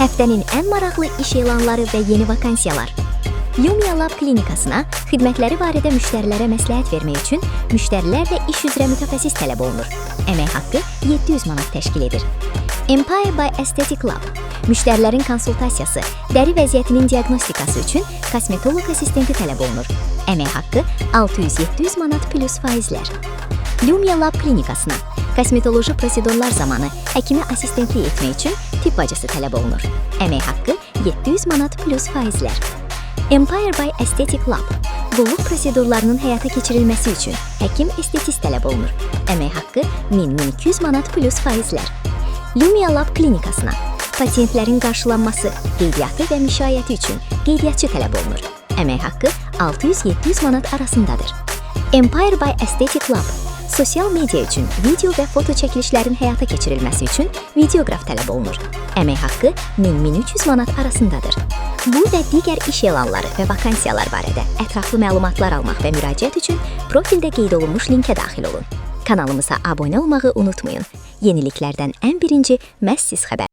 Həftənin ən maraqlı iş elanları və yeni vakansiyalar. Lumia Lab klinikasına xidmətləri barədə müştərilərə məsləhət vermək üçün müştərilərlə iş üzrə mütəxəssis tələb olunur. Əmək haqqı 700 manat təşkil edir. Empire by Aesthetic Lab müştərilərin konsultasiyası, dəri vəziyyətinin diaqnostikası üçün kosmetoloq assistenti tələb olunur. Əmək haqqı 600-700 manat plus faizlər. Lumia Lab klinikasına kosmetoloji prosedurlar zamanı həkimə assistentlik etmək üçün tibb bacısı tələb olunur. Əmək haqqı 700 manat plus faizlər. Empire by Aesthetic Lab qulluq prosedurlarının həyata keçirilməsi üçün həkim estetist tələb olunur. Əmək haqqı 1000-1200 manat plus faizlər. Lumia Lab klinikasına pasientlərin qarşılanması, qeydiyyatı və müşayiəti üçün qeydiyyatçı tələb olunur. Əmək haqqı 600-700 manat arasındadır. Empire by Aesthetic Lab sosial media üçün video və foto çəkilişlərin həyata keçirilməsi üçün videoqraf tələb olunur. Əmək haqqı 1000-1300 manat arasındadır. Bu və digər iş elanları və vakansiyalar barədə ətraflı məlumatlar almaq və müraciət üçün profildə qeyd olunmuş linkə daxil olun. Kanalımıza abunə olmağı unutmayın. Yeniliklərdən ən birinci məhz siz xəbər